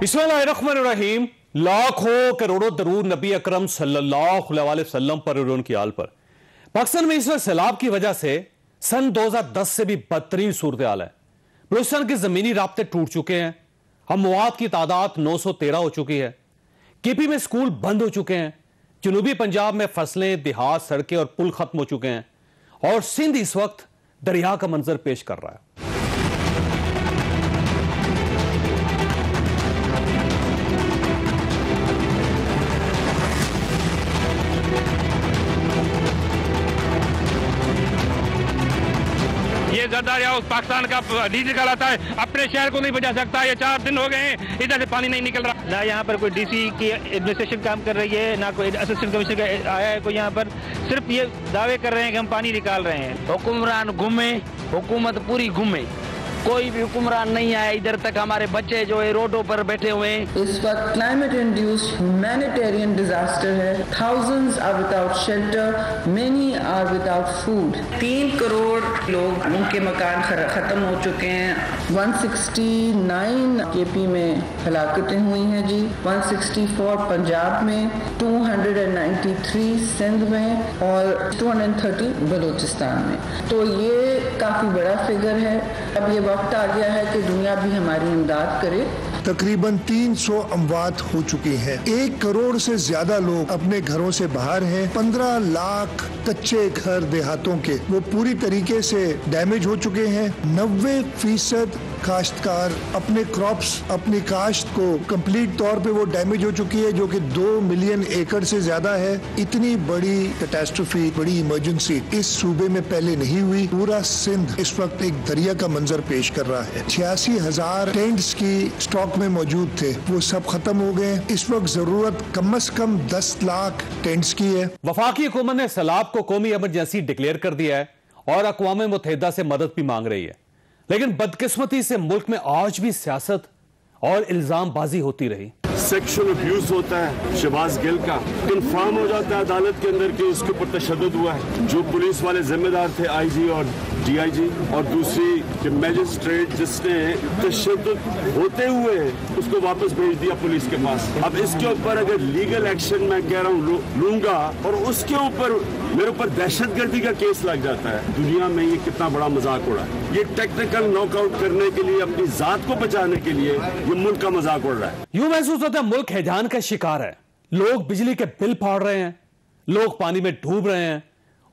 बिस्मिल्लाहिर्रहमानिर्रहीम। लाखों करोड़ों दरूद नबी अकरम सल्लल्लाहु अलैहि वसल्लम पर और उनकी आल पर। पाकिस्तान में इस वक्त सैलाब की वजह से सन 2010 से भी बदतरीन सूरत हाल है। बलूचिस्तान के जमीनी राब्ते टूट चुके हैं। अमवात की तादाद 913 हो चुकी है। केपी में स्कूल बंद हो चुके हैं। जनूबी पंजाब में फसलें, देहात, सड़कें और पुल खत्म हो चुके हैं और सिंध इस वक्त दरिया का मंजर पेश कर रहा है। ये जरदारिया हाउस पाकिस्तान का डीसी कहलाता है, अपने शहर को नहीं बचा सकता। ये 4 दिन हो गए हैं, इधर से पानी नहीं निकल रहा। ना यहाँ पर कोई डीसी की एडमिनिस्ट्रेशन काम कर रही है, ना कोई असिस्टेंट कमिश्नर आया है कोई। यहाँ पर सिर्फ ये दावे कर रहे हैं कि हम पानी निकाल रहे हैं। हुक्मरान घूमे, हुकूमत पूरी घूमे, कोई भी हुक्मरान नहीं आया इधर तक। हमारे बच्चे जो है रोडों पर बैठे हुए हैं। इस वक्त क्लाइमेट इंड्यूस्ड ह्यूमैनिटेरियन डिजास्टर है। Thousands are without shelter, many are without food. 3 crore लोग, उनके मकान खत्म हो चुके हैं। 169 केपी में हलाकतें हुई हैं जी, 164 पंजाब में, 293 सिंध में और 230 बलूचिस्तान में। तो ये काफी बड़ा फिगर है। अब ये वक्त आ गया है कि दुनिया भी हमारी इमदाद करे। तकरीबन 300 अमवात हो चुके हैं। 1 करोड़ से ज्यादा लोग अपने घरों से बाहर हैं। 15 लाख कच्चे घर देहातों के वो पूरी तरीके से डैमेज हो चुके हैं। 90% काश्तकार अपने क्रॉप्स, अपनी काश्त को कंप्लीट तौर पे वो डैमेज हो चुकी है, जो कि 2 मिलियन एकड़ से ज्यादा है। इतनी बड़ी कैटास्ट्रोफी, बड़ी इमरजेंसी इस सूबे में पहले नहीं हुई। पूरा सिंध इस वक्त एक दरिया का मंजर पेश कर रहा है। 86,000 टेंट्स की स्टॉक में मौजूद थे, वो सब खत्म हो गए। इस वक्त जरूरत कम से कम 10 लाख टेंट्स की है। वफाकी हुकूमत ने सैलाब को कौमी इमरजेंसी डिक्लेयर कर दिया है और अक़वाम मुत्तहिदा से मदद भी मांग रही है, लेकिन बदकिस्मती से मुल्क में आज भी सियासत और इल्जामबाजी होती रही। सेक्सुअल अब्यूज होता है शहबाज गिल का, कंफर्म हो जाता है अदालत के अंदर कि उसके ऊपर तशद्दुद हुआ है। जो पुलिस वाले जिम्मेदार थे, आईजी और डीआईजी, और दूसरी मैजिस्ट्रेट जिसने तशद्दुद होते हुए उसको वापस भेज दिया पुलिस के पास। अब इसके ऊपर अगर लीगल एक्शन मैं कह रहा हूँ लूंगा और उसके ऊपर मेरे ऊपर दहशतगर्दी का केस लग जाता है, दुनिया में ये कितना बड़ा मजाक उड़ा है। ये टेक्निकल नॉकआउट करने के लिए, अपनी जात को बचाने के लिए ये मुल्क का मजाक उड़ रहा है। यूं महसूस होता है मुल्क हैजान का शिकार है। लोग बिजली के बिल फाड़ रहे हैं, लोग पानी में डूब रहे हैं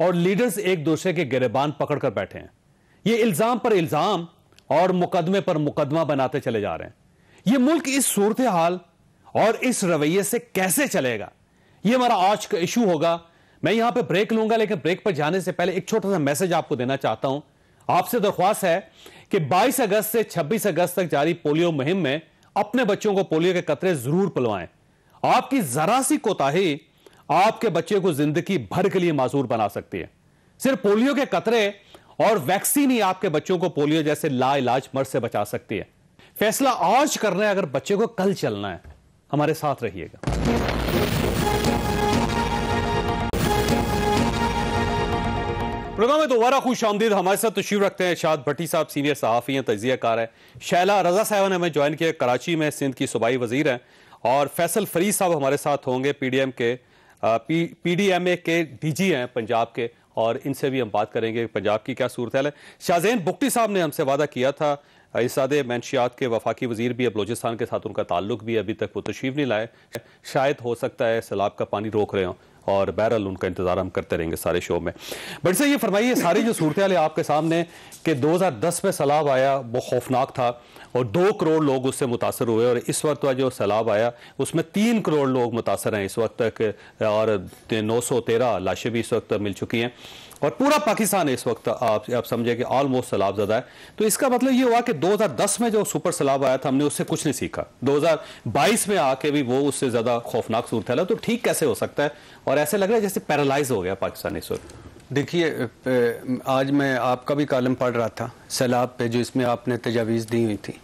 और लीडर्स एक दूसरे के गिरेबान पकड़कर बैठे हैं। ये इल्जाम पर इल्जाम और मुकदमे पर मुकदमा बनाते चले जा रहे हैं। ये मुल्क इस सूरत हाल और इस रवैये से कैसे चलेगा, ये हमारा आज का इशू होगा। मैं यहां पे ब्रेक लूंगा, लेकिन ब्रेक पर जाने से पहले एक छोटा सा मैसेज आपको देना चाहता हूं। आपसे दरख्वास्त है कि 22 अगस्त से 26 अगस्त तक जारी पोलियो मुहिम में अपने बच्चों को पोलियो के कतरे जरूर पिलवाएं। आपकी जरा सी कोताही आपके बच्चे को जिंदगी भर के लिए माजूर बना सकती है। सिर्फ पोलियो के कतरे और वैक्सीन ही आपके बच्चों को पोलियो जैसे लाइलाज मर्ज से बचा सकती है। फैसला आज करना है, अगर बच्चे को कल चलना है। हमारे साथ रहिएगा। प्रोग्राम में दोबारा खुश आमदीद। हमारे साथ तशरीफ रखते हैं शाद भट्टी साहब, सीनियर सहाफ़ी हैं, तजियाकार है। शैला रजा साहब ने हमें ज्वाइन किया, कराची में सिंध की सूबाई वजीर हैं। और फैसल फरीद साहब हमारे साथ होंगे, पीडीएमए के डीजी हैं पंजाब के, और इनसे भी हम बात करेंगे पंजाब की क्या सूरत है। शाहजैन बुगटी साहब ने हमसे वादा किया था, इसादे मैनशियात के वफाकी वजीर भी है, बलोचिस्तान के साथ उनका ताल्लुक भी, अभी तक वो तशरीफ नहीं लाए। शायद हो सकता है सैलाब का पानी रोक रहे हों, और बहरहाल उनका इंतजार हम करते रहेंगे सारे शो में। बट से ये फरमाइए, सारी जो सूरत हाल है आपके सामने कि 2010 में सैलाब आया, वो खौफनाक था और 2 करोड़ लोग उससे मुतासर हुए, और इस वक्त जो सैलाब आया उसमें 3 करोड़ लोग मुतासर हैं इस वक्त तक, और 913 लाशें भी इस वक्त मिल चुकी हैं, और पूरा पाकिस्तान इस वक्त आप समझे कि ऑलमोस्ट सैलाब ज़्यादा है। तो इसका मतलब ये हुआ कि 2010 में जो सुपर सैलाब आया था, हमने उससे कुछ नहीं सीखा। 2022 में आके भी वो उससे ज़्यादा खौफनाक सूरत है। तो ठीक कैसे हो सकता है, और ऐसे लग रहा है जैसे पैरालाइज हो गया पाकिस्तान इस वक्त। देखिए, आज मैं आपका भी कॉलम पढ़ रहा था सैलाब पे, जो इसमें आपने तजावीज़ दी हुई थी,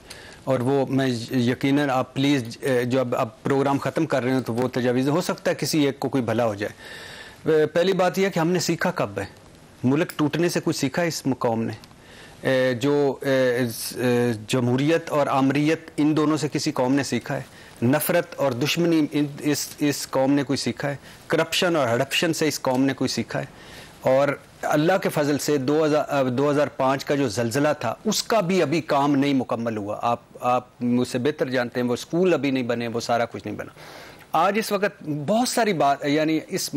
और वो मैं यकीनन आप प्लीज़ जो अब प्रोग्राम ख़त्म कर रहे हो तो वो तजावीज़, हो सकता है किसी एक को कोई भला हो जाए। पहली बात यह है कि हमने सीखा कब है, मुल्क टूटने से कुछ सीखा इस कौम ने। जो जमहूरियत और आमरीत इन दोनों से किसी कौम ने सीखा है? नफ़रत और दुश्मनी इस कौम ने कोई सीखा है? करप्शन और हड़प्शन से इस कौम ने कोई सीखा है? और अल्लाह के फजल से 2005 का जो जल्जला था उसका भी अभी काम नहीं मुकम्मल हुआ। आप मुझसे बेहतर जानते हैं, वो स्कूल अभी नहीं बने, वो सारा कुछ नहीं बना। आज इस वक्त बहुत सारी बात, यानी इस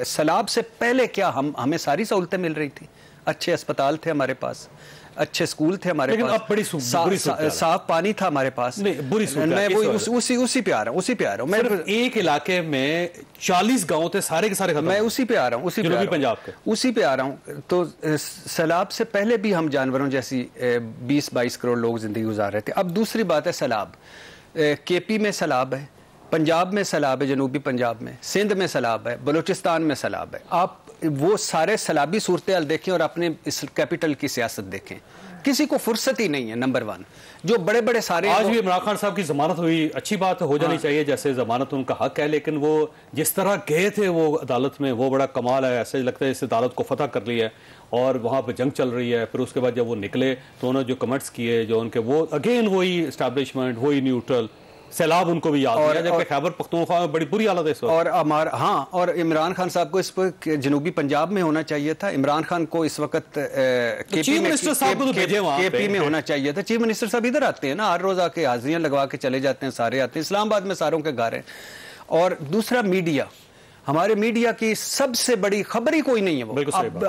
सैलाब से पहले क्या हमें सारी सहूलतें मिल रही थी, अच्छे अस्पताल थे हमारे पास, अच्छे स्कूल थे हमारे पास, अब बड़ी साफ पानी था हमारे पास। नहीं, बुरी मैं उसी पे आ रहा हूँ मैं एक इलाके में 40 गांव थे, सारे के सारे खत्म। मैं उसी पे आ रहा हूँ, पंजाब के उसी पे आ रहा हूँ। तो सैलाब से पहले भी हम जानवरों जैसी 20-22 करोड़ लोग जिंदगी गुजार रहे थे। अब दूसरी बात है सैलाब, केपी में सैलाब है, पंजाब में सैलाब है, जनूबी पंजाब में, सिंध में सैलाब है, बलूचिस्तान में सैलाब है। आप वो सारे सैलाबी सूरत हाल देखें और अपने इस कैपिटल की सियासत देखें, किसी को फुर्सत ही नहीं है। नंबर 1 जो बड़े बड़े सारे, आज भी इमरान खान साहब की जमानत हुई, अच्छी बात हो जानी चाहिए, जैसे जमानत उनका हक है, लेकिन वो जिस तरह गए थे वो अदालत में, वो बड़ा कमाल है। ऐसे लगता है इस अदालत को फतह कर लिया है और वहाँ पर जंग चल रही है। फिर उसके बाद जब वो निकले तो उन्होंने जो कमेंट्स किए, जो उनके, वो अगेन वही एस्टैब्लिशमेंट, वही न्यूट्रल। सैलाब उनको भी याद है, जबकि खैबर पख्तूनख्वा में बड़ी बुरी हालत है इस वक्त। और इमरान खान साहब को इस पर जनूबी पंजाब में होना चाहिए था। इमरान खान को इस वक्त चीफ मिनिस्टर साहब को तो भेजे वहां केपी में होना चाहिए था। चीफ मिनिस्टर साहब इधर आते हैं ना, हर रोज आके हाजिरियां लगवा के चले जाते हैं, सारे आते हैं। इस्लामाबाद में सारों के घर हैं। और दूसरा मीडिया, हमारे मीडिया की सबसे बड़ी खबर ही कोई नहीं है वो।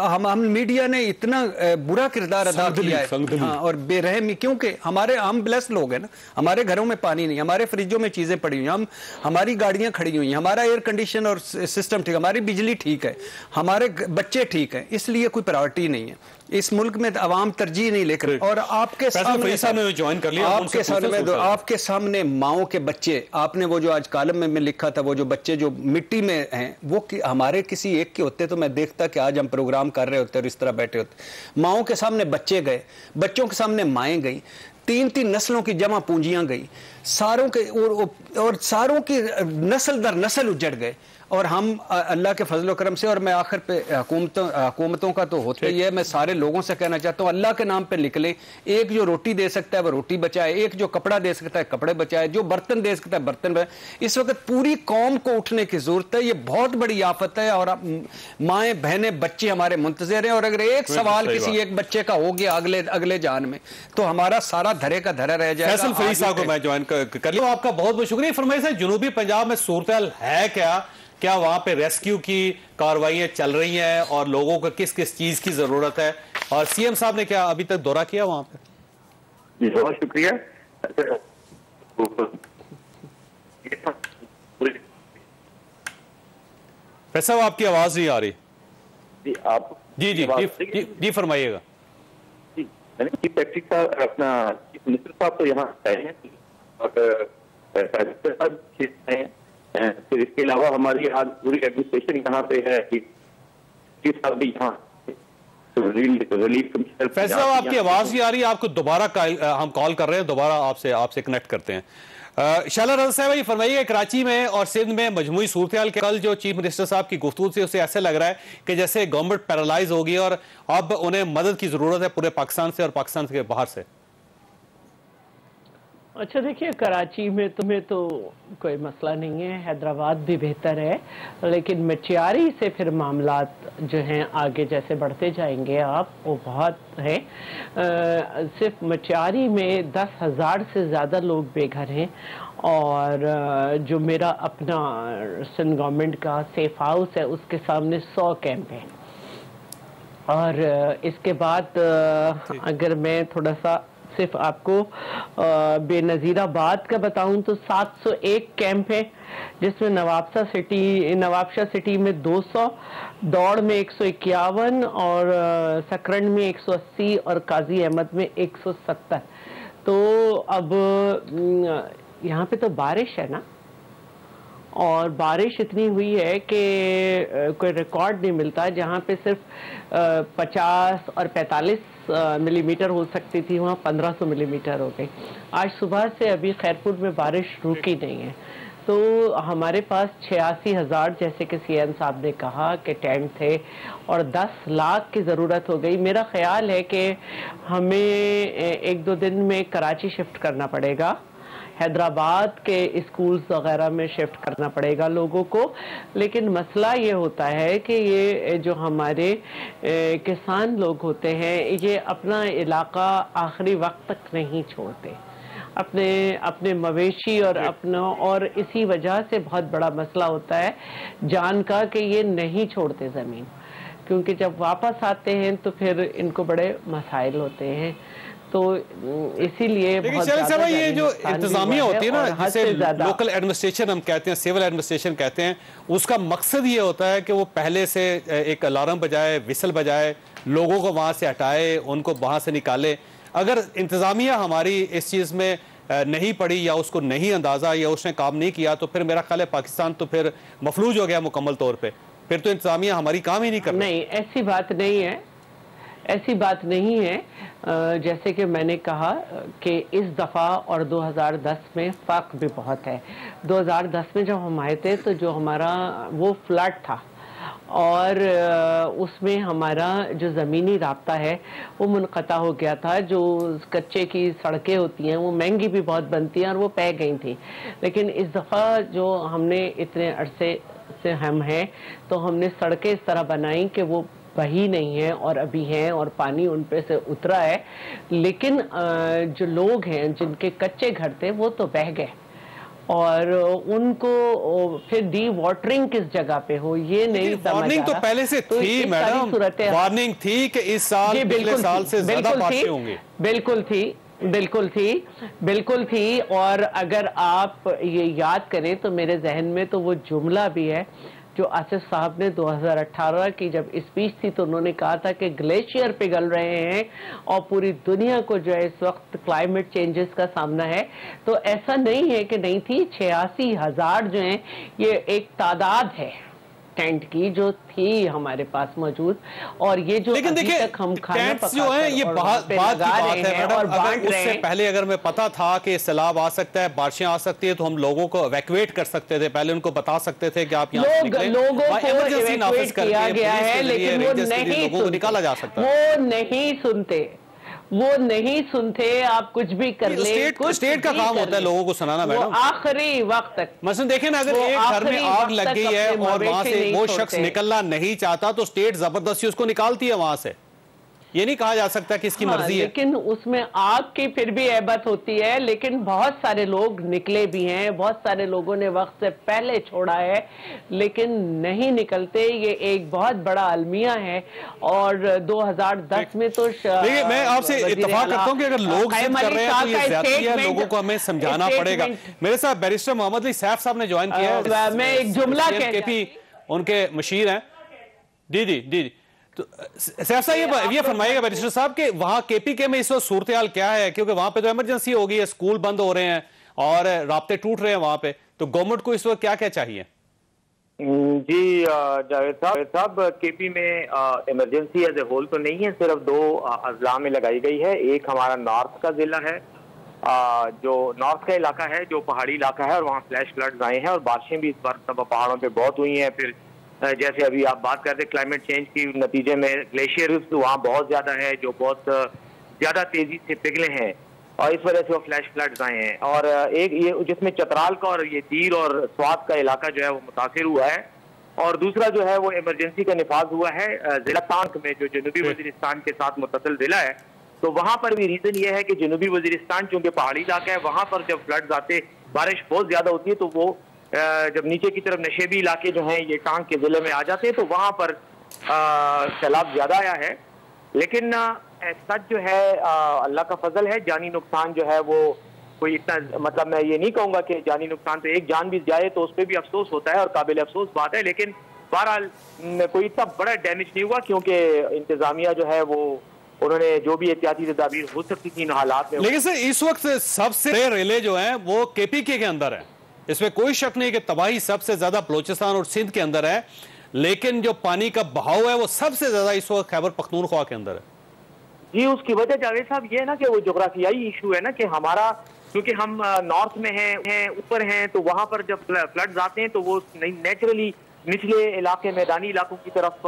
हम मीडिया ने इतना बुरा किरदार अदा किया है, हाँ, और बेरहमी, क्योंकि हम ब्लेस्ड लोग हैं ना, हमारे घरों में पानी नहीं, हमारे फ्रिजों में चीजें पड़ी हुई, हमारी गाड़ियां खड़ी हुई हैं, हमारा एयर कंडीशन और सिस्टम ठीक, हमारी बिजली ठीक है, हमारे बच्चे ठीक है, इसलिए कोई प्रायोरिटी नहीं है इस मुल्क में। अवाम तरजीह नहीं लेकर, और आपके सामने ज्वाइन कर लिया, आपके सामने माओ के बच्चे, आपने वो जो आज कॉलम में लिखा था, वो जो बच्चे जो मिट्टी में हैं, वो हमारे किसी एक के होते तो मैं देखता कि आज हम प्रोग्राम कर रहे होते और इस तरह बैठे होते। माओ के सामने बच्चे गए, बच्चों के सामने माएँ गई, 3-3 नस्लों की जमा पूंजियां गई, सारों के और सारों की नस्ल दर नस्ल उजड़ गए। और हम अल्लाह के फजल करम से, और मैं आखिर पे हुकूमतों का तो होता ही है, मैं सारे लोगों से कहना चाहता हूँ, अल्लाह के नाम पे निकले। एक जो रोटी दे सकता है वो रोटी बचाए, एक जो कपड़ा दे सकता है कपड़े बचाए, जो बर्तन दे सकता है बर्तन बचाए। इस वक्त पूरी कौम को उठने की जरूरत है, ये बहुत बड़ी आफत है। और माएँ बहनें बच्चे हमारे मुंतजर हैं, और अगर एक सवाल किसी एक बच्चे का हो गया अगले जान में, तो हमारा सारा धरे का धरा रह जाएगा। फैसल फरीद साहब को मैं ज्वाइन कर लिया, आपका बहुत बहुत शुक्रिया। फरमाइए, जनूबी पंजाब में सूरत हाल है क्या वहां पे रेस्क्यू की कार्रवाइयां चल रही हैं, और लोगों को किस किस चीज की जरूरत है, और सीएम साहब ने क्या अभी तक दौरा किया वहां पे? जी बहुत शुक्रिया। फैसल साहब आपकी आवाज नहीं आ रही। जी आप जी फरमाइएगा। जी चीफ सेक्रेटरी साहब, अपना चीफ मिनिस्टर साहब तो यहाँ आए हैं, और फिर इसके अलावा हमारी आज पूरी एडमिनिस्ट्रेशन यहाँ पे है कि भी यहाँ। फैसल साहब आपकी आवाज नहीं आ रही, आपको दोबारा हम कॉल कर रहे हैं, दोबारा आपसे कनेक्ट करते हैं। शाला रज़ा साहब, ये फरमाइए, कराची में और सिंध में मजमूई सूरत हाल के, कल जो चीफ मिनिस्टर साहब की गुफ्तगू से उसे ऐसे लग रहा है कि जैसे गवर्नमेंट पैरालाइज होगी और अब उन्हें मदद की जरूरत है पूरे पाकिस्तान से और पाकिस्तान के बाहर से। अच्छा देखिए, कराची में तुम्हें तो कोई मसला नहीं है, हैदराबाद भी बेहतर है, लेकिन मचियारी से फिर मामलात जो हैं आगे जैसे बढ़ते जाएंगे आप, वो बहुत हैं। सिर्फ मचियारी में 10,000 से ज़्यादा लोग बेघर हैं, और जो मेरा अपना सिंध गवर्नमेंट का सेफ हाउस है उसके सामने 100 कैंप हैं। और इसके बाद अगर मैं थोड़ा सा सिर्फ आपको बेनज़ीराबाद का बताऊं तो 701 कैंप है, जिसमें नवाबशाह सिटी में 200, दौड़ में 151, और सकरन में 180, और काजी अहमद में 170। तो अब यहाँ पे तो बारिश है ना, और बारिश इतनी हुई है कि कोई रिकॉर्ड नहीं मिलता। जहाँ पे सिर्फ 50 और 45 मिलीमीटर हो सकती थी, वहाँ 1500 मिलीमीटर हो गई। आज सुबह से अभी खैरपुर में बारिश रुकी नहीं है। तो तो हमारे पास 86,000 जैसे कि सीएम साहब ने कहा कि टेंट थे और 10 लाख की ज़रूरत हो गई। मेरा ख्याल है कि हमें 1-2 दिन में कराची शिफ्ट करना पड़ेगा, हैदराबाद के स्कूल्स वगैरह में शिफ्ट करना पड़ेगा लोगों को। लेकिन मसला ये होता है कि ये जो हमारे किसान लोग होते हैं ये अपना इलाका आखिरी वक्त तक नहीं छोड़ते, अपने मवेशी और अपना, और इसी वजह से बहुत बड़ा मसला होता है जान का कि ये नहीं छोड़ते ज़मीन, क्योंकि जब वापस आते हैं तो फिर इनको बड़े मसाइल होते हैं। तो इसीलिए बहुत ज़्यादा ये जो इंतजामिया होती है ना, जिसे लोकल एडमिनिस्ट्रेशन हम कहते हैं, सिविल एडमिनिस्ट्रेशन कहते हैं, उसका मकसद ये होता है कि वो पहले से एक अलार्म बजाए, विसल बजाए, लोगों को वहाँ से हटाए, उनको वहाँ से निकाले। अगर इंतजामिया हमारी इस चीज़ में नहीं पड़ी या उसको नहीं अंदाज़ा या उसने काम नहीं किया तो फिर मेरा ख्याल है पाकिस्तान तो फिर मफलूज हो गया मुकम्मल तौर पे। फिर तो इंतजामिया हमारी काम ही नहीं कर रही। नहीं, ऐसी बात नहीं है, ऐसी बात नहीं है। जैसे कि मैंने कहा कि इस दफ़ा और 2010 में फ़र्क भी बहुत है। 2010 में जब हम आए थे तो जो हमारा वो फ्लड था और उसमें हमारा जो ज़मीनी राब्ता है वो मुनक़ता हो गया था। जो कच्चे की सड़कें होती हैं वो महंगी भी बहुत बनती हैं और वो पै गई थी। लेकिन इस दफ़ा जो हमने इतने अरसे से हम हैं तो हमने सड़कें इस तरह बनाई कि वो बही नहीं है और अभी हैं और पानी उन पे से उतरा है। लेकिन जो लोग हैं जिनके कच्चे घर थे वो तो बह गए और उनको फिर डी वाटरिंग किस जगह पे हो ये नहीं समझ आ रहा। वार्निंग तो पहले से थी मैडम, वार्निंग थी कि इस साल पिछले साल से ज्यादा बारिशें होंगी। बिल्कुल थी, बिल्कुल थी, बिल्कुल थी। और अगर आप ये याद करें तो मेरे जहन में तो वो जुमला भी है जो आसिफ साहब ने 2018 की जब स्पीच थी तो उन्होंने कहा था कि ग्लेशियर पिघल रहे हैं और पूरी दुनिया को जो है इस वक्त क्लाइमेट चेंजेस का सामना है। तो ऐसा नहीं है कि नहीं थी, 86,000 जो हैं ये एक तादाद है टेंट की जो थी हमारे पास मौजूद। और ये जो लेकिन देखिए हम खाना जो है ये बात की बात है मैडम, अगर उससे पहले अगर मैं पता था कि सैलाब आ सकता है, बारिशें आ सकती है तो हम लोगों को इवैक्यूएट कर सकते थे, पहले उनको बता सकते थे कि आप यहाँ से निकलें। लोगों को इवैक्यूएट किया गया है लेकिन वो नहीं सुनते, निकाला जा सकता है, वो नहीं सुनते, वो नहीं सुनते। आप कुछ भी कर ले, स्टेट का काम होता है लोगों को सुनाना मैडम, आखिरी वक्त तक। मसलन देखें ना, अगर एक घर में आग लग गई है और वहां से वो शख्स निकलना नहीं चाहता तो स्टेट जबरदस्ती उसको निकालती है वहां से। ये नहीं कहा जा सकता कि इसकी मर्जी है। लेकिन उसमें आग की फिर भी एहबत होती है। लेकिन बहुत सारे लोग निकले भी हैं, बहुत सारे लोगों ने वक्त से पहले छोड़ा है लेकिन नहीं निकलते। ये एक बहुत बड़ा अलमिया है। और 2010 में तो देखिए मैं आपसे इत्तेफाक करता हूं कि अगर लोग जिद कर रहे हैं तो ये ज्यादती है, लोगों को हमें समझाना पड़ेगा। मेरे साथ बैरिस्टर मोहम्मद अली सैफ साहब ने ज्वाइन किया है। मैं एक जुमला केपी उनके मशीर हैं। जी तो सैफ साहब ये फरमाइएगा बैरिस्टर साहब कि वहां केपीके में इस वक्त सूरत हाल क्या है, क्योंकि वहां पे तो इमरजेंसी हो गई है, स्कूल बंद हो रहे हैं और राब्ते टूट रहे हैं वहां पे, तो गवर्नमेंट को इस वक्त क्या क्या चाहिए? जी जावेद साहब केपी में इमरजेंसी एज ए होल तो नहीं है, सिर्फ 2 अजला में लगाई गई है। एक हमारा नॉर्थ का जिला है, जो नॉर्थ का इलाका है जो पहाड़ी इलाका है और वहाँ फ्लैश फ्लड्स आए हैं और बारिशें भी इस बार पहाड़ों पे बहुत हुई हैं। फिर जैसे अभी आप बात करते हैं क्लाइमेट चेंज की नतीजे में ग्लेशियर्स वहाँ बहुत ज्यादा है जो बहुत ज्यादा तेजी से पिघले हैं और इस वजह से वो फ्लैश फ्लड्स आए हैं। और एक ये जिसमें चतराल का और ये तीर और स्वात का इलाका जो है वो मुतासिर हुआ है। और दूसरा जो है वो इमरजेंसी का निफाज हुआ है जिला तांक में जो जनूबी वजीरिस्तान के साथ मुत्तसिल जिला है। तो वहाँ पर भी रीजन ये है कि जनूबी वजीरिस्तान चूंकि पहाड़ी इलाका है, वहाँ पर जब फ्लड्स आते बारिश बहुत ज्यादा होती है तो वो जब नीचे की तरफ नशेबी इलाके जो हैं ये टांग के जिले में आ जाते हैं तो वहाँ पर सैलाब ज्यादा आया है। लेकिन सच जो है अल्लाह का फजल है, जानी नुकसान जो है वो कोई इतना, मतलब मैं ये नहीं कहूँगा कि जानी नुकसान, तो एक जान भी जाए तो उस पर भी अफसोस होता है और काबिल अफसोस बात है। लेकिन बहरहाल कोई इतना बड़ा डैमेज नहीं हुआ क्योंकि इंतजामिया जो है वो उन्होंने जो भी एहतियाती तदाबीर हो सकती थी इन हालात में। लेकिन सर इस वक्त सबसे रेले जो हैं वो केपीके के अंदर है, इसमें कोई शक नहीं कि तबाही सबसे ज्यादा बलोचिस्तान और सिंध के अंदर है, लेकिन जो पानी का बहाव है वो सबसे ज्यादा इस वक्त खैबर पख्तूनख्वा के अंदर है। जी उसकी वजह जावेद साहब ये है ना कि वो जोग्राफियाई इशू है ना कि हमारा क्योंकि हम नॉर्थ में हैं ऊपर हैं, तो वहां पर जब फ्लड्स आते हैं तो वो नेचुरली निचले इलाके मैदानी इलाकों की तरफ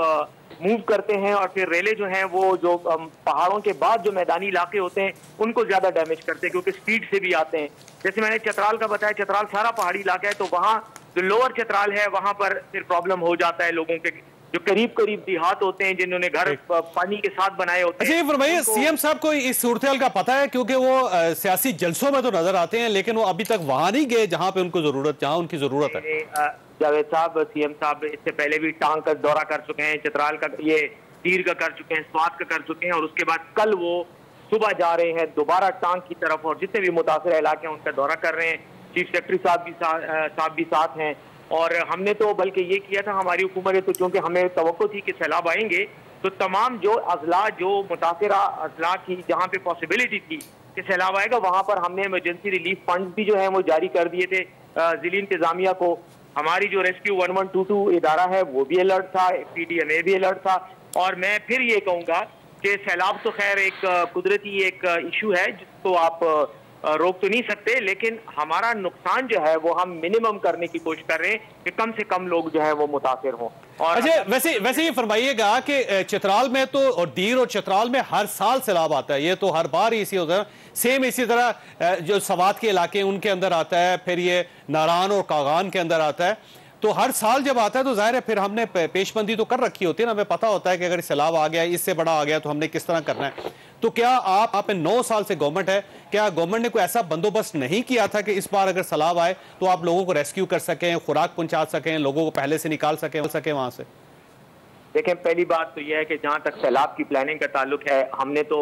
मूव करते हैं और फिर रेले जो हैं वो जो पहाड़ों के बाद जो मैदानी इलाके होते हैं उनको ज्यादा डैमेज करते हैं क्योंकि स्पीड से भी आते हैं। जैसे मैंने चतराल का बताया, चतराल सारा पहाड़ी इलाका है, तो वहाँ जो लोअर चतराल है वहां पर फिर प्रॉब्लम हो जाता है लोगों के जो करीब देहात होते हैं जिन्होंने घर पानी के साथ बनाए होते हैं। अच्छा, फरमाइए सीएम साहब को इस सूरत का पता है? क्योंकि वो सियासी जलसों में तो नजर आते हैं लेकिन वो अभी तक वहां नहीं गए जहां पे उनको जहां उनकी जरूरत है। जावेद साहब, सीएम साहब इससे पहले भी टांग का दौरा कर चुके हैं, चतराल का, ये तीर का कर चुके हैं, स्वात का कर चुके हैं और उसके बाद कल वो सुबह जा रहे हैं दोबारा टांग की तरफ और जितने भी मुतासर इलाके हैं उनका दौरा कर रहे हैं। चीफ सेक्रेटरी साहब भी साथ हैं और हमने तो बल्कि ये किया था, हमारी हुकूमत है तो क्योंकि हमें तवक्को थी कि सैलाब आएंगे तो तमाम जो अजला जो मुतासरा अजला की जहाँ पे पॉसिबिलिटी थी कि सैलाब आएगा वहाँ पर हमने इमरजेंसी रिलीफ फंड भी जो है वो जारी कर दिए थे जिला इंतजामिया को। हमारी जो रेस्क्यू 1122 इदारा है वो भी अलर्ट था, PDMA भी अलर्ट था। और मैं फिर ये कहूँगा कि सैलाब तो खैर एक कुदरती एक इशू है जिसको आप रोक तो नहीं सकते, लेकिन हमारा नुकसान जो है वो हम मिनिमम करने की कोशिश कर रहे हैं कि कम से कम लोग जो है वो मुतासिर हों। और अच्छा, वैसे ये फरमाइएगा कि चित्राल में तो और दीर और चित्राल में हर साल सैलाब आता है, ये तो हर बार इसी होता है। सेम इसी तरह जो सवात के इलाके हैं उनके अंदर आता है, फिर ये नारान और कागान के अंदर आता है। तो हर साल जब आता है तो जाहिर है फिर हमने पेशबंदी तो कर रखी होती है ना, हमें पता होता है कि अगर सैलाब आ गया, इससे बड़ा आ गया तो हमने किस तरह करना है। तो क्या आप 9 साल से गवर्नमेंट है, क्या गवर्नमेंट ने कोई ऐसा बंदोबस्त नहीं किया था कि इस बार अगर सैलाब आए तो आप लोगों को रेस्क्यू कर सकें, खुराक पहुंचा सकें, लोगों को पहले से निकाल सकें वहां से? देखें, पहली बात तो यह है कि जहां तक सैलाब की प्लानिंग का ताल्लुक है, हमने तो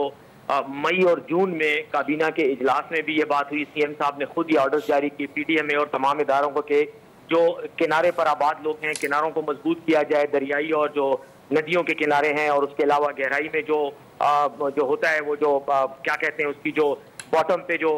मई और जून में काबीना के इजलास में भी ये बात हुई, सीएम साहब ने खुद ये ऑर्डर्स जारी किए PDMA और तमाम इदारों को कि जो किनारे पर आबाद लोग हैं किनारों को मजबूत किया जाए, दरियाई और जो नदियों के किनारे हैं और उसके अलावा गहराई में जो होता है वो जो क्या कहते हैं उसकी जो बॉटम पे जो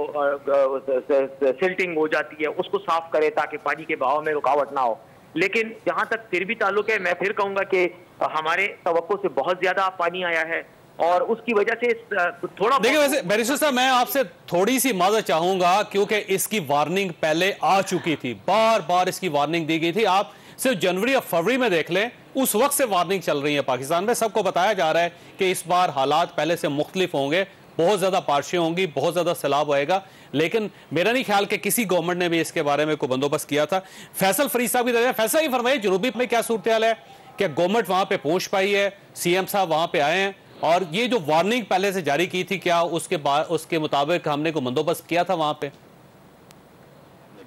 सिल्टिंग हो जाती है उसको साफ करे ताकि पानी के बहाव में रुकावट ना हो। लेकिन जहां तक फिर भी ताल्लुक है, मैं फिर कहूंगा कि हमारे तवक्को से बहुत ज्यादा पानी आया है और उसकी वजह से थोड़ा देखिए। वैसे बैरिस्टर साहब, मैं आपसे थोड़ी सी माजरत चाहूंगा क्योंकि इसकी वार्निंग पहले आ चुकी थी, बार बार इसकी वार्निंग दी गई थी। आप सिर्फ जनवरी और फरवरी में देख लें, उस वक्त से वार्निंग चल रही है पाकिस्तान में। सबको बताया जा रहा है कि इस बार हालात पहले से मुख्तलिफ होंगे, बहुत ज्यादा बारिशें होंगी, बहुत ज्यादा सैलाब आएगा। लेकिन मेरा नहीं ख्याल कि किसी गवर्नमेंट ने भी इसके बारे में कोई बंदोबस्त किया था। फैसल फरीद साहब की तरह फैसला ही फरमाइए, जनूबी में क्या सूरत हाल है? क्या गवर्नमेंट वहां पे पहुंच पाई है? सीएम साहब वहां पे आए हैं और ये जो वार्निंग पहले से जारी की थी, क्या उसके मुताबिक हमने को बंदोबस्त किया था वहां पे?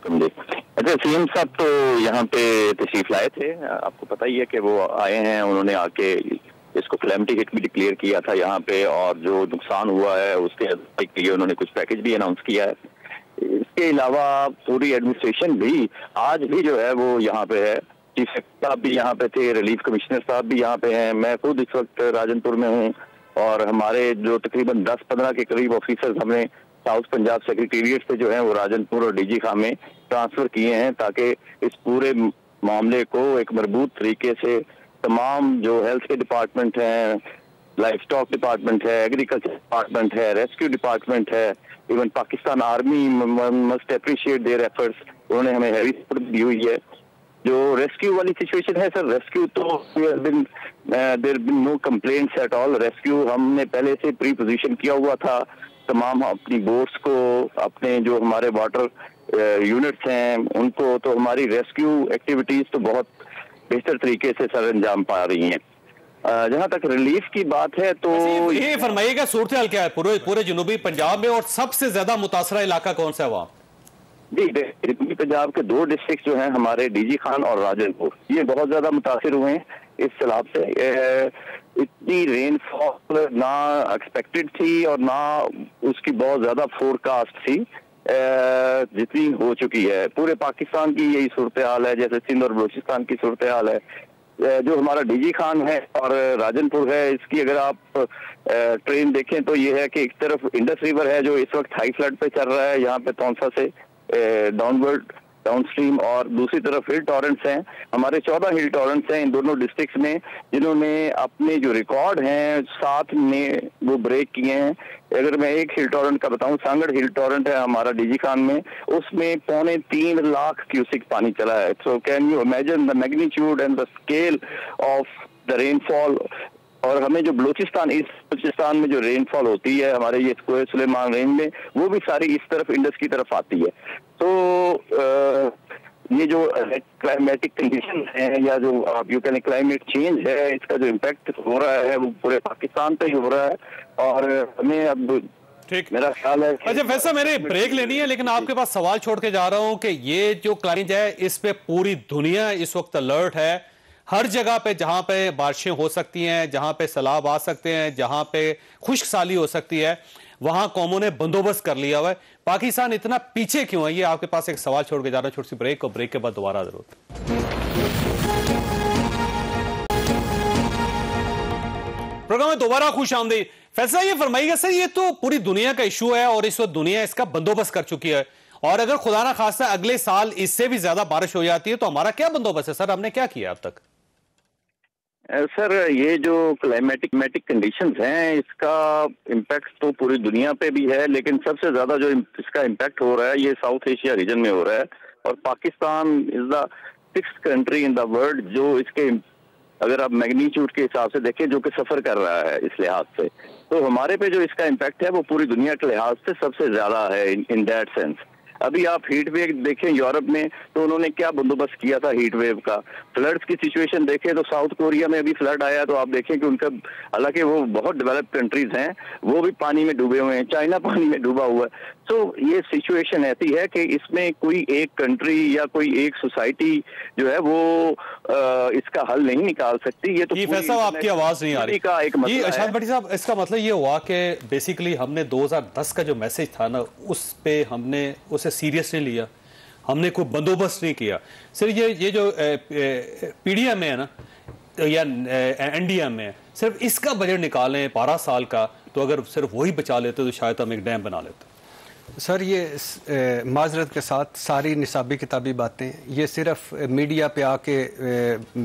अच्छा, सीएम साहब तो यहाँ पे तशरीफ लाए थे, आपको पता ही है कि वो आए हैं, उन्होंने आके इसको कैलेमिटी हिट भी डिक्लेयर किया था यहाँ पे और जो नुकसान हुआ है उसके लिए उन्होंने कुछ पैकेज भी अनाउंस किया है। इसके अलावा पूरी एडमिनिस्ट्रेशन भी आज भी जो है वो यहाँ पे है, चीफ सेक्रेटरी साहब भी यहाँ पे थे, रिलीफ कमिश्नर साहब भी यहाँ पे हैं, मैं खुद इस वक्त राजनपुर में हूँ और हमारे जो तकरीबन 10-15 के करीब ऑफिसर्स हमने साउथ पंजाब सेक्रेटेरिएट से जो है वो राजनपुर और DG खां में ट्रांसफर किए हैं ताकि इस पूरे मामले को एक मजबूत तरीके से तमाम जो हेल्थ के डिपार्टमेंट हैं, लाइफ स्टॉक डिपार्टमेंट है, एग्रीकल्चर डिपार्टमेंट है, रेस्क्यू डिपार्टमेंट है, even Pakistan army must appreciate their efforts, उन्होंने हमें हैवी सपोर्ट दी हुई है। जो रेस्क्यू वाली सिचुएशन है सर, रेस्क्यू तो there been no complaints at all. Rescue हमने पहले से प्री पोजीशन किया हुआ था, तमाम अपनी बोट्स को, अपने जो हमारे वाटर यूनिट्स हैं उनको, तो हमारी रेस्क्यू एक्टिविटीज तो बहुत बेहतर तरीके से सर अंजाम पा रही हैं। जहां तक रिलीफ की बात है तो ये फरमाइएगा सूरत हाल क्या है पूरे जनूबी पंजाब में और सबसे ज्यादा मुतासरा इलाका कौन सा है वहाँ? जी, जनूबी पंजाब के 2 डिस्ट्रिक्ट जो हैं हमारे DG खान और राजनपुर, ये बहुत ज्यादा मुतासिर हुए हैं इस सैलाब से। इतनी रेनफॉल ना एक्सपेक्टेड थी और ना उसकी बहुत ज्यादा फोरकास्ट थी जितनी हो चुकी है। पूरे पाकिस्तान की यही सूरत हाल है, जैसे सिंध और बलूचिस्तान की सूरत हाल है। जो हमारा DG खान है और राजनपुर है, इसकी अगर आप ट्रेन देखें तो ये है कि एक तरफ इंडस रिवर है जो इस वक्त हाई फ्लड पे चल रहा है यहाँ पे तौंसा से डाउनवर्ड, डाउन स्ट्रीम, और दूसरी तरफ हिल टॉरेंट्स हैं। हमारे 14 हिल टॉरेंट्स हैं इन दोनों डिस्ट्रिक्ट्स में, जिन्होंने अपने जो रिकॉर्ड हैं साथ में वो ब्रेक किए हैं। अगर मैं एक हिल टॉरेंट का बताऊं, सांगड़ हिल टॉरेंट है हमारा डीजी खान में, उसमें 3.25 लाख क्यूसिक पानी चला है। So can you imagine the magnitude and the scale of the rainfall. और हमें जो बलूचिस्तान, ईस्ट बलूचिस्तान में जो रेनफॉल होती है हमारे ये कोहे सुलेमान रेंज में, वो भी सारी इस तरफ इंडस की तरफ आती है। तो ये जो क्लाइमेटिक कंडीशन है या जो आप यू कैन क्लाइमेट चेंज है, इसका जो इम्पैक्ट हो रहा है वो पूरे पाकिस्तान पे ही हो रहा है। और हमें अब ठीक, मेरा ख्याल है अच्छा वैसा मैंने ब्रेक लेनी है, लेकिन आपके पास सवाल छोड़ के जा रहा हूं कि ये जो क्लाइमेट है इस पे पूरी दुनिया इस वक्त अलर्ट है। हर जगह पे जहां पे बारिशें हो सकती हैं, जहां पे सैलाब आ सकते हैं, जहां पे खुश्क साली हो सकती है, वहां कौमों ने बंदोबस्त कर लिया हुआ है। पाकिस्तान इतना पीछे क्यों है? ये आपके पास एक सवाल छोड़ के जा रहा है। छोटी सी ब्रेक, और ब्रेक के बाद दोबारा जरूर। प्रोग्राम में दोबारा खुश आमदीद। फैसला ये फरमाइएगा सर, ये तो पूरी दुनिया का इशू है और इस वक्त दुनिया इसका बंदोबस्त कर चुकी है, और अगर खुदा ना खास्ता अगले साल इससे भी ज्यादा बारिश हो जाती है तो हमारा क्या बंदोबस्त है? सर हमने क्या किया अब तक? सर ये जो क्लाइमेटिक कंडीशंस हैं इसका इम्पैक्ट तो पूरी दुनिया पे भी है, लेकिन सबसे ज्यादा जो इसका इम्पैक्ट हो रहा है ये साउथ एशिया रीजन में हो रहा है। और Pakistan is the 6th country in the world जो इसके, अगर आप मैग्नीट्यूड के हिसाब से देखें, जो कि सफर कर रहा है इस लिहाज से। तो हमारे पे जो इसका इम्पैक्ट है वो पूरी दुनिया के लिहाज से सबसे ज्यादा है इन दैट सेंस। अभी आप हीट वेव देखें यूरोप में, तो उन्होंने क्या बंदोबस्त किया था हीट वेव का। फ्लड्स की सिचुएशन देखें तो साउथ कोरिया में अभी फ्लड आया, तो आप देखें कि उनका, हालांकि वो बहुत डेवलप्ड कंट्रीज हैं, वो भी पानी में डूबे हुए हैं, चाइना पानी में डूबा हुआ है। तो ये सिचुएशन ऐसी है कि इसमें कोई एक कंट्री या कोई एक सोसाइटी जो है वो इसका हल नहीं निकाल सकती। ये तो फैसला आपकी आवाज नहीं आ रही का एक ये अशाद भट्टी साहब, इसका मतलब ये हुआ कि बेसिकली हमने 2010 का जो मैसेज था ना, उस पे हमने उसे सीरियस नहीं लिया, हमने कोई बंदोबस्त नहीं किया। सिर्फ ये जो पीडीएम में है ना या एनडीएम में, सिर्फ इसका बजट निकालें 12 साल का, तो अगर सिर्फ वही बचा लेते तो शायद हम एक डैम बना लेते। सर ये माजरत के साथ सारी निसाबी किताबी बातें ये सिर्फ मीडिया पे आके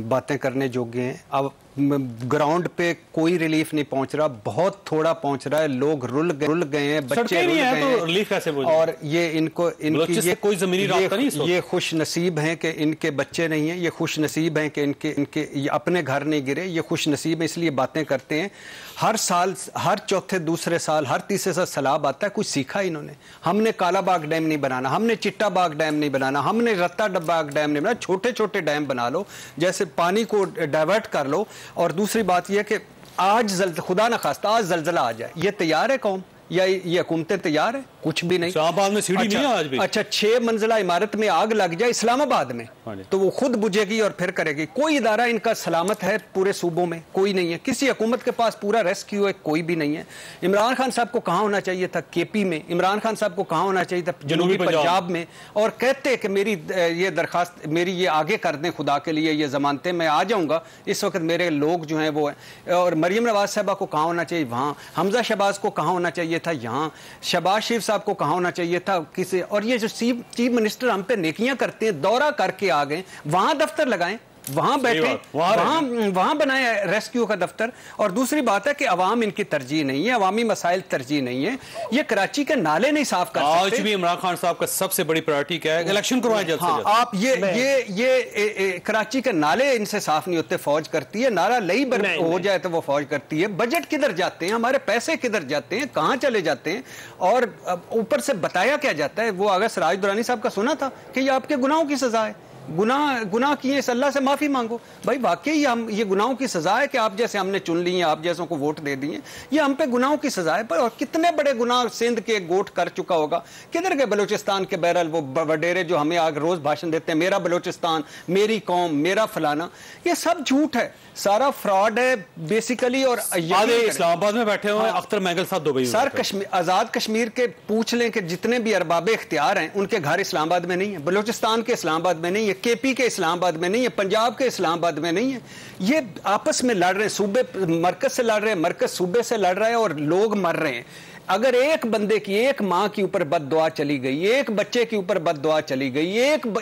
बातें करने योग्य हैं। अब ग्राउंड पे कोई रिलीफ नहीं पहुंच रहा, बहुत थोड़ा पहुंच रहा है। लोग रुल गए हैं, बच्चे रुल गए हैं, तो रिलीफ कैसे और ये इनकी ये कोई जमीनी रास्ता नहीं। ये खुश नसीब हैं कि इनके बच्चे नहीं हैं, ये खुश नसीब हैं कि इनके ये अपने घर नहीं गिरे, ये खुश नसीब है इसलिए बातें करते हैं। हर साल, हर चौथे दूसरे साल, हर तीसरे साल सैलाब आता है। कुछ सीखा इन्होंने? हमने काला बाग डैम नहीं बनाना, हमने चिट्टा बाग डैम नहीं बनाना, हमने रत्ता बाग डैम नहीं बनाना। छोटे छोटे डैम बना लो, जैसे पानी को डाइवर्ट कर लो। और दूसरी बात यह कि आज खुदा न खास्ता आज जलजला आ जाए, ये तैयार है कौम या ये हुकूमतें तैयार है? कुछ भी नहीं। इस्लामाबाद में सीढ़ी नहीं है आज भी। अच्छा 6 मंजिला इमारत में आग लग जाए इस्लामाबाद में, तो वो खुद बुझेगी और फिर करेगी। कोई इदारा इनका सलामत है पूरे सूबों में? कोई नहीं है। किसी हुकूमत के पास पूरा रेस्क्यू है? कोई भी नहीं है। इमरान खान साहब को कहाँ होना चाहिए था? केपी में। इमरान खान साहब को कहाँ होना चाहिए था? जनूबी पंजाब में। और कहते कि मेरी ये दरखास्त, मेरी ये आगे कर दें खुदा के लिए, ये जमानतें मैं आ जाऊँगा, इस वक्त मेरे लोग जो हैं वो है। और मरियम नवाज साहबा को कहाँ होना चाहिए? वहाँ। हमजा शहबाज को कहाँ होना चाहिए था? यहाँ। शहबाज शरीफ साहब को कहाँ होना चाहिए था? किसी। और ये जो चीफ मिनिस्टर हम पे नेकियां करते हैं, दौरा करके आ गए, वहां दफ्तर लगाएं, वहां बैठे, वहां बनाए रेस्क्यू का दफ्तर। और दूसरी बात है कि अवाम इनकी तरजीह नहीं है, अवामी मसाइल तरजीह नहीं है। ये कराची के नाले नहीं साफ कर सकते। आज भी इमरान खान साहब का सबसे बड़ी प्रायोरिटी क्या है? इलेक्शन करवाएं जल्द से जल्द। आप ये कराची के नाले इनसे साफ नहीं होते, फौज करती है। नाला लई हो जाए तो वो फौज करती है। बजट किधर जाते हैं? हमारे पैसे किधर जाते हैं? कहां चले जाते हैं? और ऊपर से बताया क्या जाता है? वो अगर सराज दुरानी साहब का सुना था कि ये आपके गुनाहों की सजा है, गुनाह किए, इस अल्लाह से माफी मांगो। भाई वाकई हम ये गुनाहों की सजा है कि आप जैसे हमने चुन लिए, आप जैसों को वोट दे दिए, ये हम पे गुनाहों की सजा है। पर और कितने बड़े गुनाह सिंध के गोट कर चुका होगा। किधर गए बलूचिस्तान के बहरहाल वो वडेरे जो हमें आग रोज भाषण देते हैं, मेरा बलूचिस्तान, मेरी कौम, मेरा फलाना। ये सब झूठ है, सारा फ्रॉड है बेसिकली। और इस्लामाबाद में बैठे हुए अख्तर महंगल साहब दुबई सर कश्मीर, आजाद कश्मीर के पूछ लें कि जितने भी अरबाबे इख्तियार हैं उनके घर इस्लामाबाद में नहीं है, बलूचिस्तान के इस्लामाबाद में नहीं है, केपी के इस्लामाबाद में नहीं है, पंजाब के इस्लामाबाद में नहीं है। ये आपस में लड़ रहे हैं, सूबे मरकज से लड़ रहे हैं, मरकज सूबे से लड़ रहा है और लोग मर रहे हैं। अगर एक बंदे की, एक माँ के ऊपर बददुआ चली गई, एक बच्चे के ऊपर बददुआ चली गई,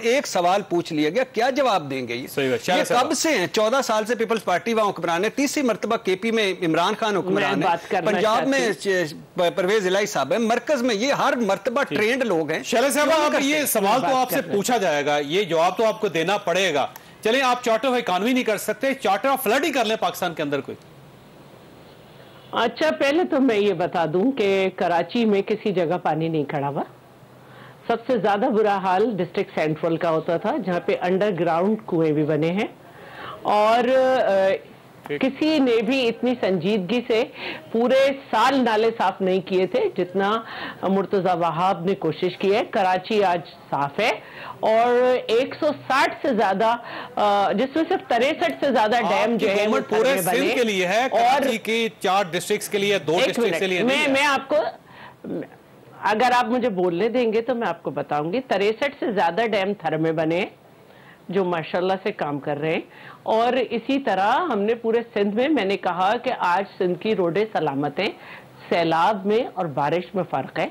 एक सवाल पूछ लिया गया, क्या जवाब देंगे? ये कब से हैं? 14 साल से पीपल्स पार्टी वहां हुक्मरान है, तीसरी मरतबा केपी में इमरान खान हुक्मरान है, पंजाब में परवेज इलाही साहब है, मरकज में ये हर मरतबा ट्रेंड लोग हैं। शैलेश साहब, अब ये सवाल तो आपसे पूछा जाएगा, ये जवाब तो आपको देना पड़ेगा। चलिए, आप चार्टर ऑफ इकॉनमी नहीं कर सकते, चार्टर ऑफ फ्लड ही कर लें पाकिस्तान के अंदर कोई। अच्छा, पहले तो मैं ये बता दूं कि कराची में किसी जगह पानी नहीं खड़ा हुआ। सबसे ज्यादा बुरा हाल डिस्ट्रिक्ट सेंट्रल का होता था, जहां पे अंडरग्राउंड कुएं भी बने हैं, और किसी ने भी इतनी संजीदगी से पूरे साल नाले साफ नहीं किए थे जितना मुर्तजा वहाब ने कोशिश की है। कराची आज साफ है, और 160 से ज्यादा, जिसमें सिर्फ 63 से ज्यादा डैम जो है वो पूरे सिंध के लिए है, कराची की 4 डिस्ट्रिक्ट्स के लिए, 2 डिस्ट्रिक्ट के लिए नहीं है। मैं आपको, अगर आप मुझे बोलने देंगे तो मैं आपको बताऊंगी, 63 से ज्यादा डैम थर में बने जो माशाल्लाह से काम कर रहे हैं। और इसी तरह हमने पूरे सिंध में, मैंने कहा कि आज सिंध की रोडें सलामत हैं। सैलाब में और बारिश में फ़र्क है।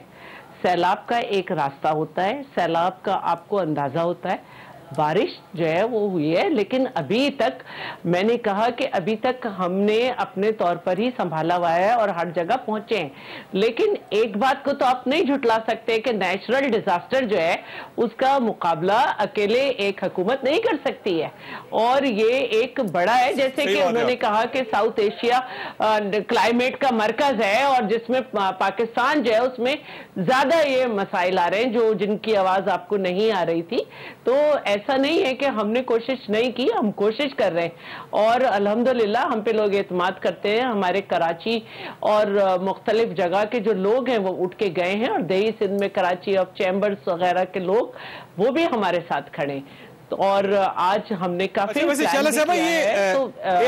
सैलाब का एक रास्ता होता है, सैलाब का आपको अंदाज़ा होता है, बारिश जो है वो हुई है, लेकिन अभी तक मैंने कहा कि अभी तक हमने अपने तौर पर ही संभाला हुआ है और हर जगह पहुंचे हैं। लेकिन एक बात को तो आप नहीं झुटला सकते कि नेचुरल डिजास्टर जो है उसका मुकाबला अकेले एक हुकूमत नहीं कर सकती है, और ये एक बड़ा है। जैसे कि उन्होंने कहा कि साउथ एशिया क्लाइमेट का मरकज है, और जिसमें पाकिस्तान जो है उसमें ज्यादा ये मसाइल आ रहे हैं जो जिनकी आवाज आपको नहीं आ रही थी। तो ऐसा नहीं है कि हमने कोशिश नहीं की, हम कोशिश कर रहे हैं, और अल्हम्दुलिल्लाह हम पे लोग एतमाद करते हैं। हमारे कराची और मुख्तलिफ जगह के जो लोग हैं वो उठ के गए हैं, और दही सिंध में कराची ऑफ चैम्बर्स वगैरह के लोग वो भी हमारे साथ खड़े हैं। तो और आज हमने काफी एक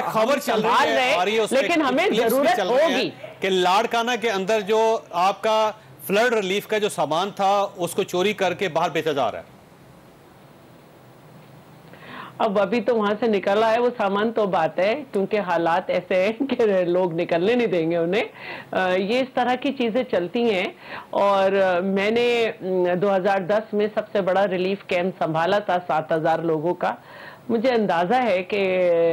खबर चल रही है, लेकिन हमें जरूरत होगी कि लाड़काना के अंदर जो आपका फ्लड रिलीफ का जो सामान था उसको चोरी करके बाहर बेचा जा रहा है। अब अभी तो वहां से निकला है वो सामान, तो बात है, क्योंकि हालात ऐसे हैं कि लोग निकलने नहीं देंगे उन्हें। ये इस तरह की चीजें चलती हैं। और मैंने 2010 में सबसे बड़ा रिलीफ कैंप संभाला था 7000 लोगों का। मुझे अंदाजा है कि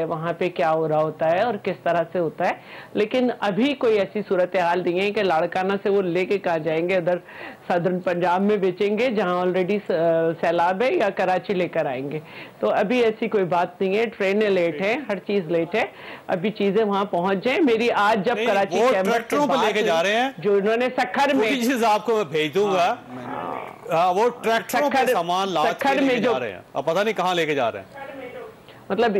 वहाँ पे क्या हो रहा होता है और किस तरह से होता है, लेकिन अभी कोई ऐसी सूरत हाल नहीं है कि लाड़काना से वो लेके कहाँ जाएंगे, उधर सदर्न पंजाब में बेचेंगे जहाँ ऑलरेडी सैलाब है, या कराची लेकर आएंगे। तो अभी ऐसी कोई बात नहीं है। ट्रेनें लेट है, हर चीज लेट है, अभी चीजें वहाँ पहुंच जाए। मेरी आज जब कराची ट्रैक्टरों पर लेके जा रहे हैं जो इन्होंने सखर में, चीज आपको मैं भेज दूंगा, वो ट्रैक्टरों पर सामान सखर में जा रहे हैं, अब पता नहीं कहाँ लेके जा रहे हैं। मतलब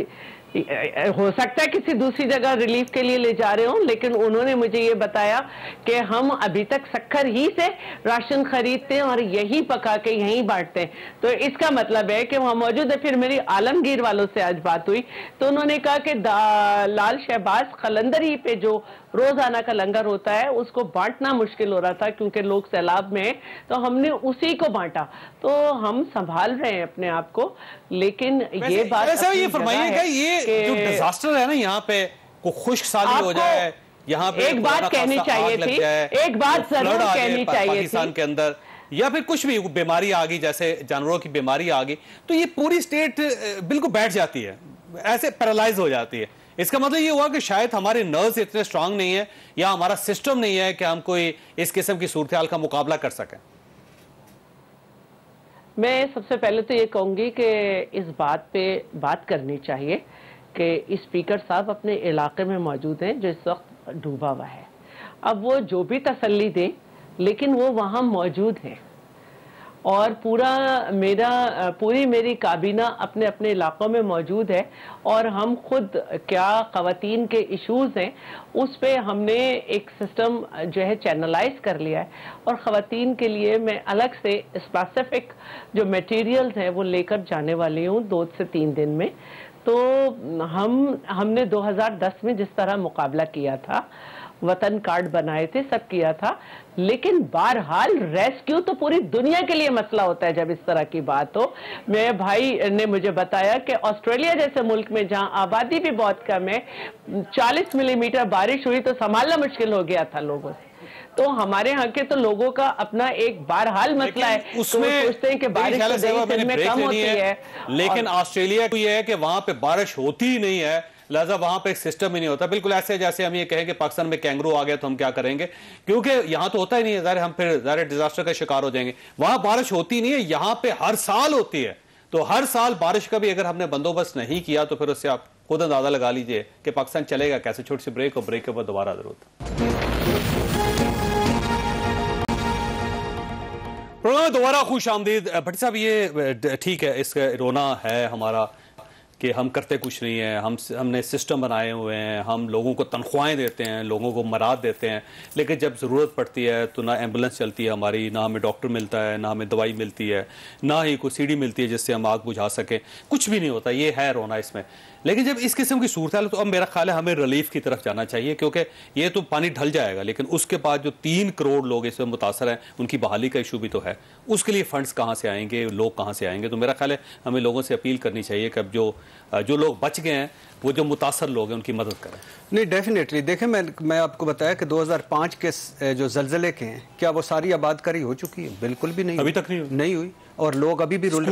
हो सकता है किसी दूसरी जगह रिलीफ के लिए ले जा रहे हो, लेकिन उन्होंने मुझे ये बताया कि हम अभी तक सक्खर ही से राशन खरीदते हैं और यही पका के यहीं बांटते हैं। तो इसका मतलब है कि वहाँ मौजूद है। फिर मेरी आलमगीर वालों से आज बात हुई तो उन्होंने कहा कि लाल शहबाज खलंदरी पे जो रोजाना का लंगर होता है उसको बांटना मुश्किल हो रहा था क्योंकि लोग सैलाब में, तो हमने उसी को बांटा। तो हम संभाल रहे हैं अपने आप को, लेकिन ये बात ये फरमाइएगा, ये जो डिजास्टर है ना यहाँ पे को खुश्क साली हो जाए, यहाँ पे एक बात कहनी चाहिए थी, एक बात जरूर कहनी चाहिए पाकिस्तान के अंदर, या फिर कुछ भी बीमारी आ गई, जैसे जानवरों की बीमारी आ गई, तो ये पूरी स्टेट बिल्कुल बैठ जाती है, ऐसे पैरालाइज हो जाती है। इसका मतलब ये हुआ कि शायद हमारे नर्व्स इतने स्ट्रांग नहीं है या हमारा सिस्टम नहीं है कि हम कोई इस किस्म की सूरत हाल का मुकाबला कर सकें। मैं सबसे पहले तो ये कहूंगी कि इस बात पे बात करनी चाहिए कि स्पीकर साहब अपने इलाके में मौजूद हैं जो इस वक्त डूबा हुआ है। अब वो जो भी तसल्ली दें, लेकिन वो वहाँ मौजूद हैं, और पूरी मेरी काबीना अपने अपने इलाकों में मौजूद है, और हम खुद क्या ख़वातीन के इश्यूज़ हैं उस पे हमने एक सिस्टम जो है चैनलाइज कर लिया है, और ख़वातीन के लिए मैं अलग से स्पेसिफिक जो मटेरियल्स हैं वो लेकर जाने वाली हूँ 2 से 3 दिन में। तो हमने 2010 में जिस तरह मुकाबला किया था, वतन कार्ड बनाए थे, सब किया था, लेकिन बहरहाल रेस्क्यू तो पूरी दुनिया के लिए मसला होता है जब इस तरह की बात हो। मेरे भाई ने मुझे बताया कि ऑस्ट्रेलिया जैसे मुल्क में जहां आबादी भी बहुत कम है, 40 मिलीमीटर बारिश हुई तो संभालना मुश्किल हो गया था लोगों से। तो हमारे यहाँ के तो लोगों का अपना एक बहरहाल मसला है, उसमें तो सोचते हैं कि बारिश में कम होती है, लेकिन ऑस्ट्रेलिया को यह है कि वहां पे बारिश होती ही नहीं है, लिहाजा वहां पे एक सिस्टम ही नहीं होता। बिल्कुल ऐसे जैसे हम ये कहें कि पाकिस्तान में कैंगरू आ गया तो हम क्या करेंगे, क्योंकि यहां तो होता ही नहीं है, ज़ाहिर हम फिर ज़ाहिर डिजास्टर का शिकार हो जाएंगे। वहां बारिश होती नहीं है, यहां पे हर साल होती है। तो हर साल बारिश का भी अगर हमने बंदोबस्त नहीं किया तो फिर उससे आप खुद अंदाजा लगा लीजिए कि पाकिस्तान चलेगा कैसे। छोटी सी ब्रेक और ब्रेक के बाद दोबारा जरूरत प्रोग्राम में दोबारा खुश आमदीद। भट्टी साहब, ये ठीक है, इसका रोना है हमारा कि हम करते कुछ नहीं है, हमने सिस्टम बनाए हुए हैं, हम लोगों को तनख्वाहें देते हैं, लोगों को मराद देते हैं, लेकिन जब ज़रूरत पड़ती है तो ना एम्बुलेंस चलती है हमारी, ना हमें डॉक्टर मिलता है, ना हमें दवाई मिलती है, ना ही कोई सीढ़ी मिलती है जिससे हम आग बुझा सकें, कुछ भी नहीं होता। ये है रोना इसमें। लेकिन जब इस किस्म की सूरत है तो अब मेरा ख्याल है हमें रिलीफ की तरफ जाना चाहिए, क्योंकि ये तो पानी ढल जाएगा, लेकिन उसके बाद जो 3 करोड़ लोग इसमें मुतासर हैं उनकी बहाली का इशू भी तो है। उसके लिए फंड्स कहाँ से आएंगे, लोग कहाँ से आएंगे? तो मेरा ख्याल है हमें लोगों से अपील करनी चाहिए कि अब जो लोग बच गए हैं, वो जो मुतासर लोग हैं, उनकी मदद करें। नहीं, डेफिनेटली। देखें, मैं आपको बताया कि 2005 के जो जलजले के हैं, क्या वो सारी आबादकारी हो चुकी है? बिल्कुल भी नहीं, अभी तक नहीं हुई। और लोग अभी भी रुल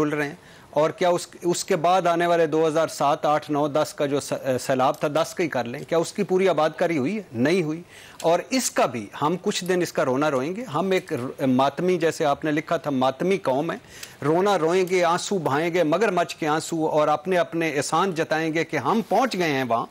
रहे हैं। और क्या उसके बाद आने वाले 2007, 8, 9, 10 का जो सैलाब था, 10 का ही कर लें, क्या उसकी पूरी आबादकारी हुई है? नहीं हुई। और इसका भी हम कुछ दिन इसका रोना रोएंगे। हम एक मातमी, जैसे आपने लिखा था, मातमी कौम है। रोना रोएंगे, आंसू बहाएंगे, मगरमच्छ के आंसू, और अपने अपने एहसान जताएंगे कि हम पहुंच गए हैं वहाँ।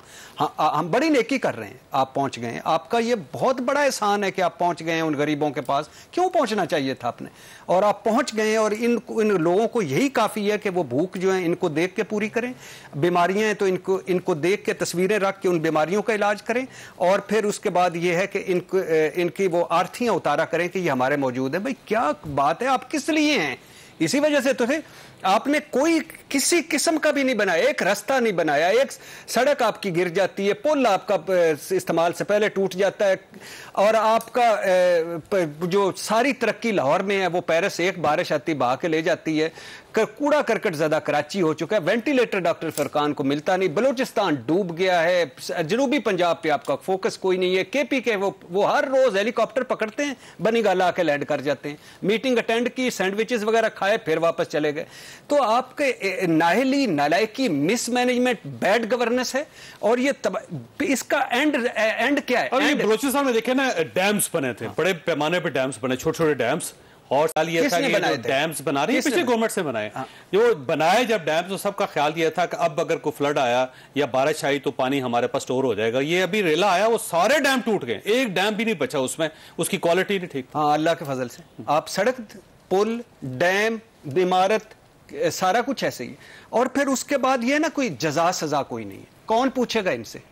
हम बड़ी नेकी कर रहे हैं, आप पहुंच गए हैं। आपका ये बहुत बड़ा एहसान है कि आप पहुंच गए हैं उन गरीबों के पास। क्यों पहुंचना चाहिए था आपने? और आप पहुंच गए हैं, और इन लोगों को यही काफ़ी है कि वो भूख जो है इनको देख के पूरी करें, बीमारियां हैं तो इनको देख के तस्वीरें रख के उन बीमारियों का इलाज करें, और फिर उसके बाद ये है कि इनकी वो आर्थियां उतारा करें कि ये हमारे मौजूद है। भाई क्या बात है, आप किस लिए हैं? इसी वजह से तो थे। आपने कोई किसी किस्म का भी नहीं बनाया, एक रास्ता नहीं बनाया, एक सड़क आपकी गिर जाती है, पुल आपका इस्तेमाल से पहले टूट जाता है, और आपका जो सारी तरक्की लाहौर में है वो पेरिस एक बारिश आती बहा के ले जाती है। कूड़ा करकट ज़्यादा कराची हो चुका है, वेंटिलेटर डॉक्टर फरकान को मिलता नहीं, बलूचिस्तान डूब गया है, जनूबी पंजाब पे आपका फोकस कोई नहीं है। KP के वो हर रोज़ हेलीकॉप्टर पकड़ते हैं, बनीगाला आके लैंड कर जाते हैं, मीटिंग अटेंड की, सैंडविचेस वगैरह खाए, फिर वापस चले गए। तो आपके नाहली, नालायकी, मिसमैनेजमेंट, बैड गवर्नेंस है। और ये इसका एंड क्या है? और ये बलूचिस्तान में देखे ना, डैम्स बने थे, बड़े पैमाने पे डैम्स बने, छोटे छोटे डैम्स। और साल ये था कि जो डैम्स बना रही है पिछले गवर्नमेंट से बनाए, जो बनाए जब डैम्स, तो सबका ख्याल ये था कि अब अगर कोई फ्लड आया या बारिश आई तो पानी हमारे पास स्टोर हो जाएगा। ये अभी रेला आया, वो सारे डैम टूट गए, एक डैम भी नहीं बचा उसमें, उसकी क्वालिटी नहीं ठीक। हाँ, अल्लाह के फजल से आप सड़क, पुल, डैम, इमारत, सारा कुछ ऐसे ही। और फिर उसके बाद ये ना कोई जजा सजा कोई नहीं है। कौन पूछेगा इनसे?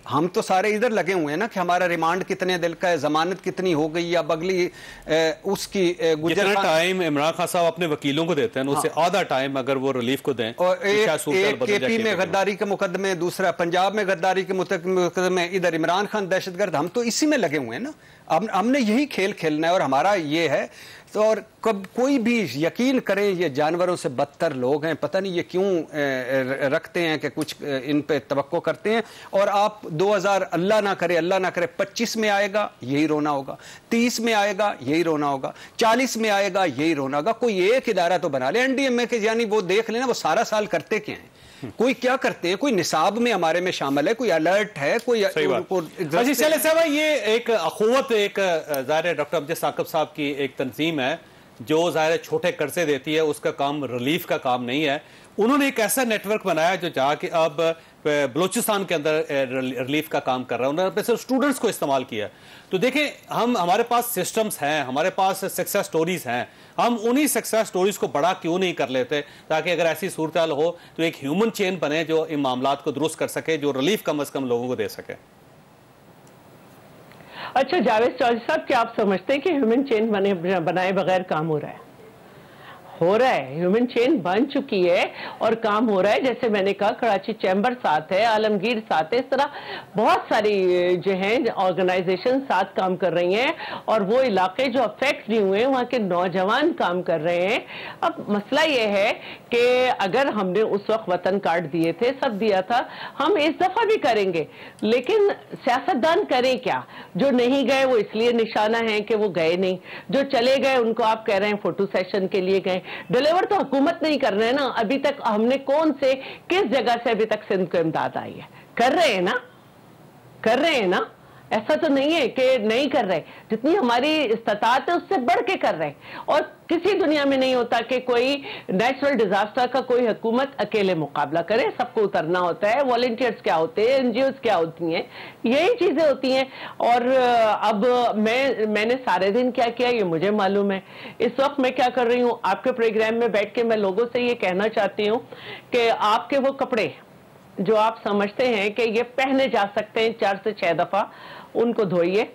हम तो सारे इधर लगे हुए हैं ना कि हमारा रिमांड कितने दिल का है, जमानत कितनी हो गई, या बगली उसकी गुजर टाइम इमरान खान साहब अपने वकीलों को देते हैं, उससे आधा टाइम अगर वो रिलीफ को दें। और एक KP में गद्दारी के मुकदमे, दूसरा पंजाब में गद्दारी के मुकदमे, इधर इमरान खान दहशतगर्द। हम तो इसी में लगे हुए हैं ना। अब हमने यही खेल खेलना है, और हमारा ये है। तो और कब कोई भी यकीन करें, ये जानवरों से बदतर लोग हैं, पता नहीं ये क्यों रखते हैं कि कुछ इन पे तवक्को करते हैं। और आप 2000 अल्लाह ना करे 25 में आएगा, यही रोना होगा, 30 में आएगा, यही रोना होगा, 40 में आएगा, यही रोना होगा। कोई एक इदारा तो बना ले NDMA के, यानी वो देख लेना वो सारा साल करते क्या हैं, कोई क्या करते हैं, कोई निसाब में हमारे में शामिल है, कोई अलर्ट है, कोई चले साहब। ये एक अखुवत, एक ज़ाहिर डॉक्टर अब्दुल साकिब साहब की एक तंजीम है जो ज़ाहिर छोटे कर्जे देती है, उसका काम रिलीफ का काम नहीं है। उन्होंने एक ऐसा नेटवर्क बनाया जो जाके अब बलूचिस्तान के अंदर रिलीफ का काम कर रहा है। उन्होंने अपने सिर्फ स्टूडेंट्स को इस्तेमाल किया। तो देखें, हमारे पास सिस्टम्स हैं, हमारे पास सक्सेस स्टोरीज हैं, हम उन्हीं सक्सेस स्टोरीज को बड़ा क्यों नहीं कर लेते, ताकि अगर ऐसी सूरत हाल हो तो एक ह्यूमन चेन बने जो इन मामलात को दुरुस्त कर सके, जो रिलीफ कम अज कम लोगों को दे सके। अच्छा जावेद चौधरी साहब, क्या आप समझते हैं कि ह्यूमन चेन बनाए बगैर काम हो रहा है? हो रहा है, ह्यूमन चेन बन चुकी है और काम हो रहा है। जैसे मैंने कहा, कराची चैम्बर साथ है, आलमगीर साथ है, इस तरह बहुत सारी जो हैं ऑर्गेनाइजेशन साथ काम कर रही हैं और वो इलाके जो अफेक्ट नहीं हुए वहाँ के नौजवान काम कर रहे हैं। अब मसला ये है कि अगर हमने उस वक्त वतन कार्ड दिए थे, सब दिया था, हम इस दफा भी करेंगे, लेकिन सियासतदान करें क्या? जो नहीं गए वो इसलिए निशाना है कि वो गए नहीं, जो चले गए उनको आप कह रहे हैं फोटो सेशन के लिए गए। डिलीवर तो हुकूमत नहीं कर रहे हैं ना। अभी तक हमने कौन से किस जगह से अभी तक सिंध को इमदाद आई है? कर रहे हैं ना, कर रहे हैं ना। ऐसा तो नहीं है कि नहीं कर रहे, जितनी हमारी इस्तात है उससे बढ़ के कर रहे हैं। और किसी दुनिया में नहीं होता कि कोई नेचुरल डिजास्टर का कोई हुकूमत अकेले मुकाबला करे, सबको उतरना होता है। वॉलंटियर्स क्या होते हैं, एनजीओ क्या होती हैं, यही चीजें होती हैं। और अब मैंने सारे दिन क्या किया ये मुझे मालूम है। इस वक्त मैं क्या कर रही हूँ, आपके प्रोग्राम में बैठ के मैं लोगों से ये कहना चाहती हूँ कि आपके वो कपड़े जो आप समझते हैं कि ये पहने जा सकते हैं 4 से 6 दफा, उनको धोइए।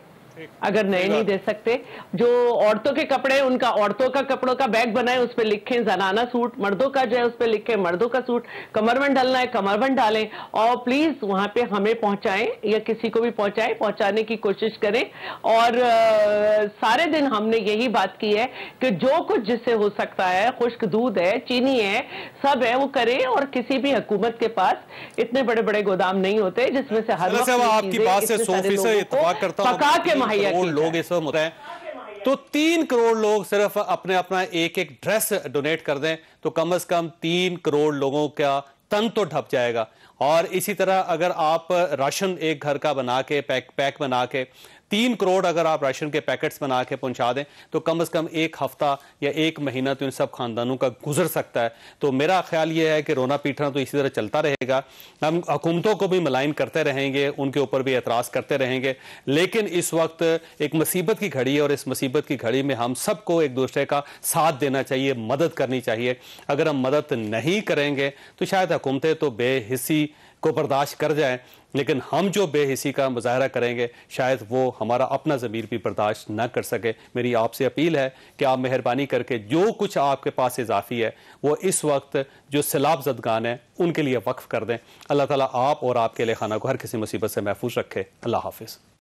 अगर नए नहीं दे सकते, जो औरतों के कपड़े, उनका औरतों का कपड़ों का बैग बनाए, उस पर लिखें जनाना सूट, मर्दों का जो है उस पर लिखें मर्दों का सूट, कमरबंद डालना है कमरबंद डालें, और प्लीज वहां पे हमें पहुंचाएं या किसी को भी पहुंचाएं, पहुंचाने की कोशिश करें। और सारे दिन हमने यही बात की है कि जो कुछ जिससे हो सकता है, खुश्क दूध है, चीनी है, सब है, वो करें। और किसी भी हुकूमत के पास इतने बड़े बड़े गोदाम नहीं होते जिसमें से हर वक्त आपकी बात से 100% इत्तेफाक करता हूं। पका के करोड़ लोग इस वक्त हैं, तो 3 करोड़ लोग सिर्फ अपना एक ड्रेस डोनेट कर दें तो कम से कम 3 करोड़ लोगों का तन तो ढप जाएगा। और इसी तरह अगर आप राशन एक घर का बना के पैक बना के 3 करोड़ अगर आप राशन के पैकेट्स बना के पहुंचा दें तो कम से कम 1 हफ्ता या 1 महीना तो इन सब खानदानों का गुजर सकता है। तो मेरा ख्याल ये है कि रोना पीटना तो इसी तरह चलता रहेगा। हम हुकूमतों को भी मलाइन करते रहेंगे, उनके ऊपर भी एतराज़ करते रहेंगे, लेकिन इस वक्त एक मुसीबत की घड़ी है और इस मुसीबत की घड़ी में हम सबको एक दूसरे का साथ देना चाहिए, मदद करनी चाहिए। अगर हम मदद नहीं करेंगे तो शायद हुकूमतें तो बेहिस्सी को बर्दाश्त कर जाएं, लेकिन हम जो बेहिस्सी का मुजाहरा करेंगे शायद वो हमारा अपना ज़मीर भी बर्दाश्त ना कर सके। मेरी आपसे अपील है कि आप मेहरबानी करके जो कुछ आपके पास इजाफी है वो इस वक्त जो सैलाब ज़दगान है उनके लिए वक्फ कर दें। अल्लाह ताला आप और आपके अहल खाना को हर किसी मुसीबत से महफूज रखे। अल्लाह हाफिज़।